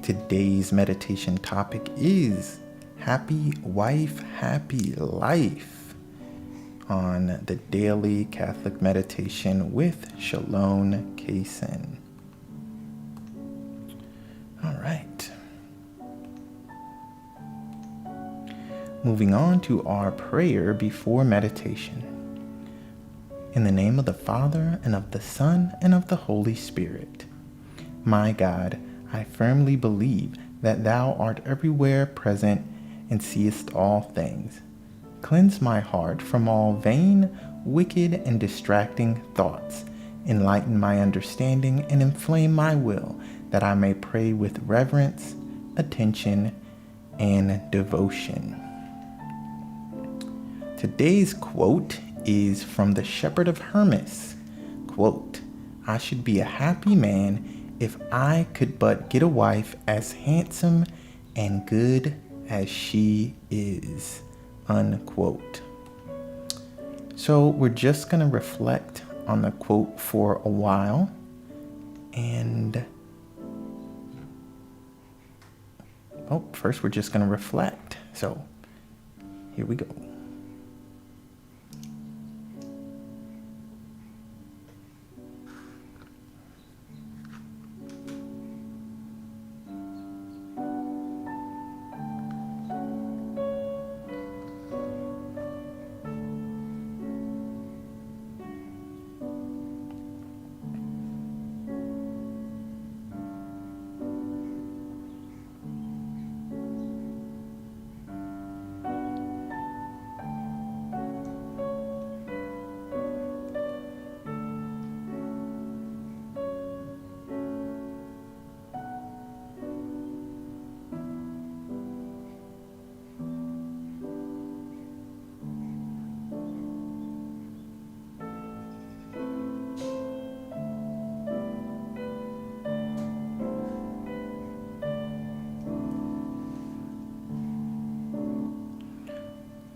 Today's meditation topic is Happy Wife, Happy Life on the Daily Catholic Meditation with Shalom Kaysen. All right. Moving on to our prayer before meditation. In the name of the Father, and of the Son, and of the Holy Spirit. My God, I firmly believe that Thou art everywhere present and seest all things. Cleanse my heart from all vain, wicked, and distracting thoughts. Enlighten my understanding and inflame my will, that I may pray with reverence, attention, and devotion. Today's quote is from the Shepherd of Hermas. Quote, I should be a happy man if I could but get a wife as handsome and good as she is. Unquote. So we're just going to reflect on the quote for a while. And first we're just going to reflect. So here we go.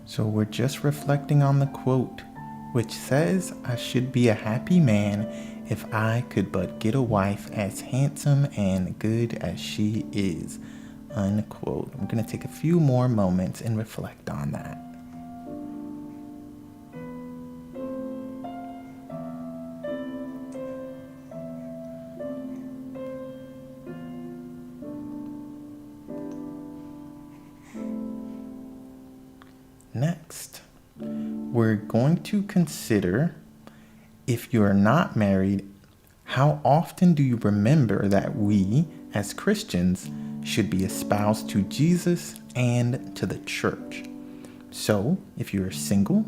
So we're just reflecting on the quote, which says, I should be a happy man if I could but get a wife as handsome and good as she is. Unquote. I'm going to take a few more moments and reflect on that. Next, we're going to consider, if you're not married, how often do you remember that we, as Christians, should be espoused to Jesus and to the church? So, if you're single,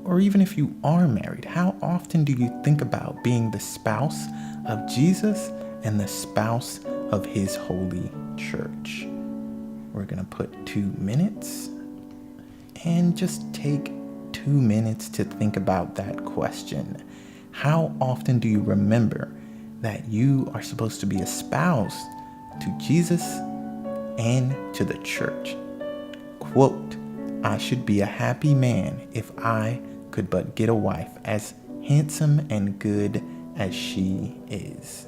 or even if you are married, how often do you think about being the spouse of Jesus and the spouse of his holy church? We're going to put 2 minutes. And just take 2 minutes to think about that question. How often do you remember that you are supposed to be espoused to Jesus and to the church? Quote, I should be a happy man if I could but get a wife as handsome and good as she is.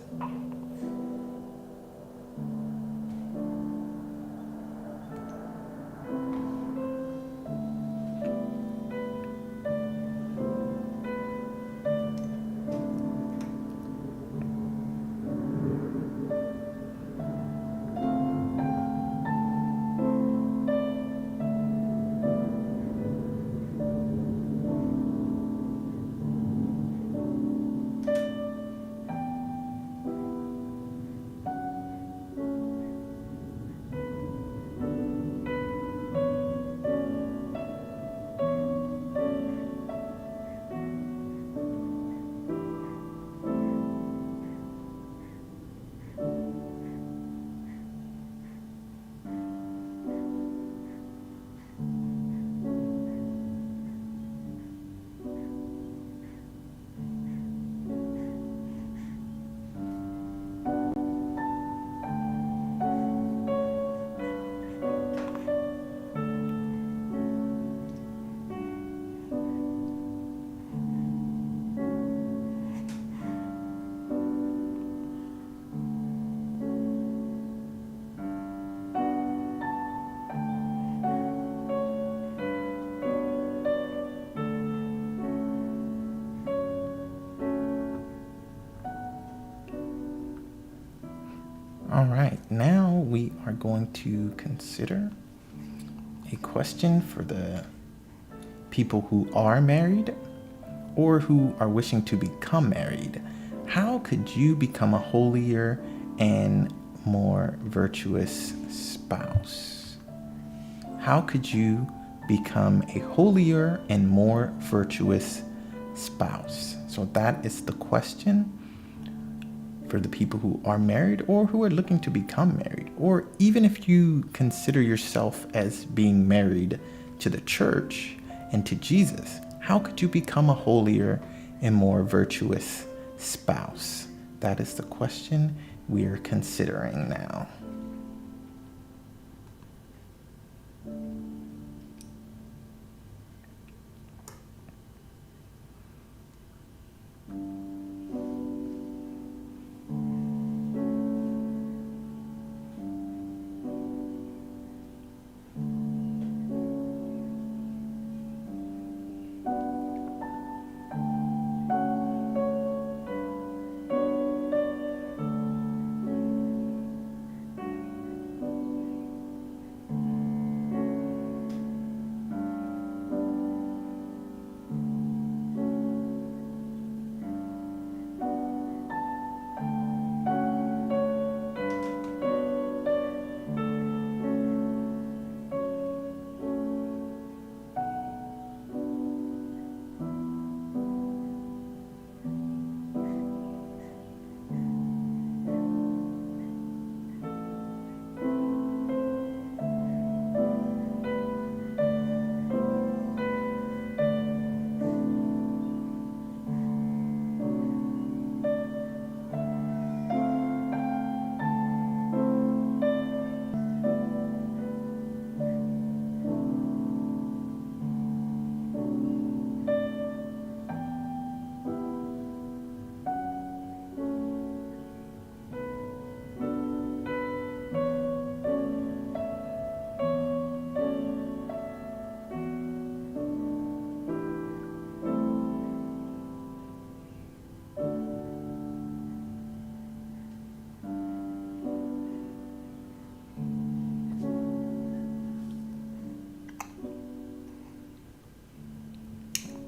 All right, now we are going to consider a question for the people who are married or who are wishing to become married. How could you become a holier and more virtuous spouse? How could you become a holier and more virtuous spouse? So that is the question for the people who are married or who are looking to become married. Or even if you consider yourself as being married to the church and to Jesus, how could you become a holier and more virtuous spouse? That is the question we are considering now.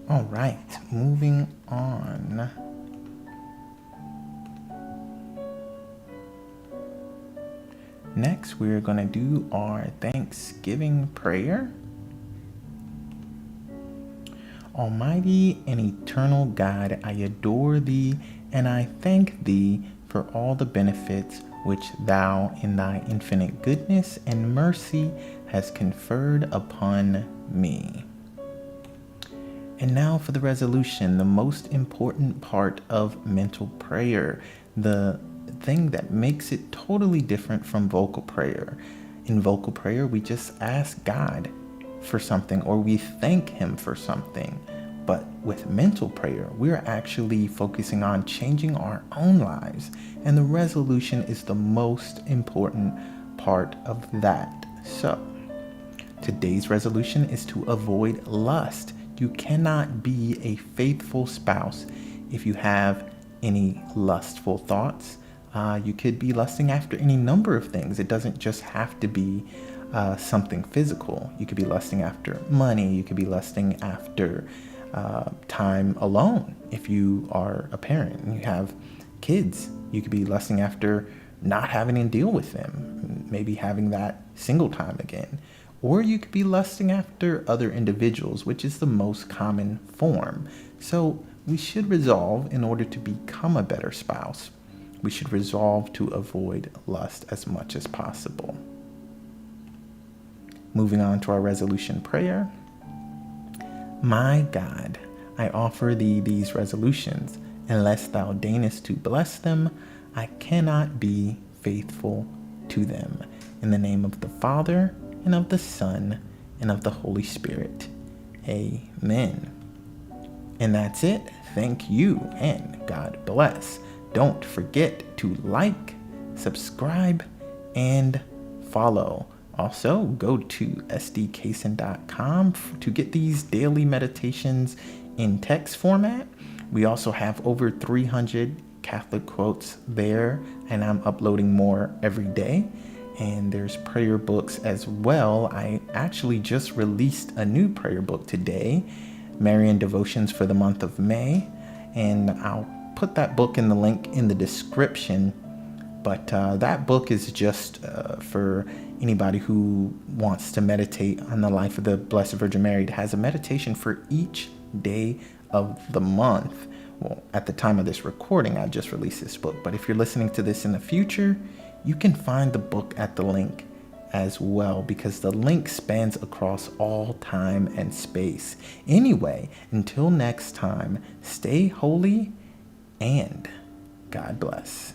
All right, moving on. Next, we're going to do our Thanksgiving prayer. Almighty and eternal God, I adore thee, and I thank thee for all the benefits which thou in thy infinite goodness and mercy hast conferred upon me. And now for the resolution, the most important part of mental prayer, the thing that makes it totally different from vocal prayer. In vocal prayer, we just ask God for something or we thank him for something. But with mental prayer, we're actually focusing on changing our own lives. And the resolution is the most important part of that. So, today's resolution is to avoid lust. You cannot be a faithful spouse if you have any lustful thoughts. You could be lusting after any number of things. It doesn't just have to be something physical. You could be lusting after money. You could be lusting after time alone. If you are a parent and you have kids, you could be lusting after not having to deal with them, maybe having that single time again. Or you could be lusting after other individuals, which is the most common form. So we should resolve, in order to become a better spouse, we should resolve to avoid lust as much as possible. Moving on to our resolution prayer. My God, I offer thee these resolutions. Unless thou deignest to bless them, I cannot be faithful to them. In the name of the Father, and of the Son, and of the Holy Spirit. Amen. And that's it. Thank you, and God bless. Don't forget to like, subscribe, and follow. Also, go to sdcason.com to get these daily meditations in text format. We also have over 300 Catholic quotes there, and I'm uploading more every day. And there's prayer books as well. I actually just released a new prayer book today, Marian Devotions for the month of May, and I'll put that book in the link in the description. But that book is just for anybody who wants to meditate on the life of the Blessed Virgin Mary. It has a meditation for each day of the month. Well, at the time of this recording, I just released this book. But if you're listening to this in the future, you can find the book at the link as well, because the link spans across all time and space. Anyway, until next time, stay holy and God bless.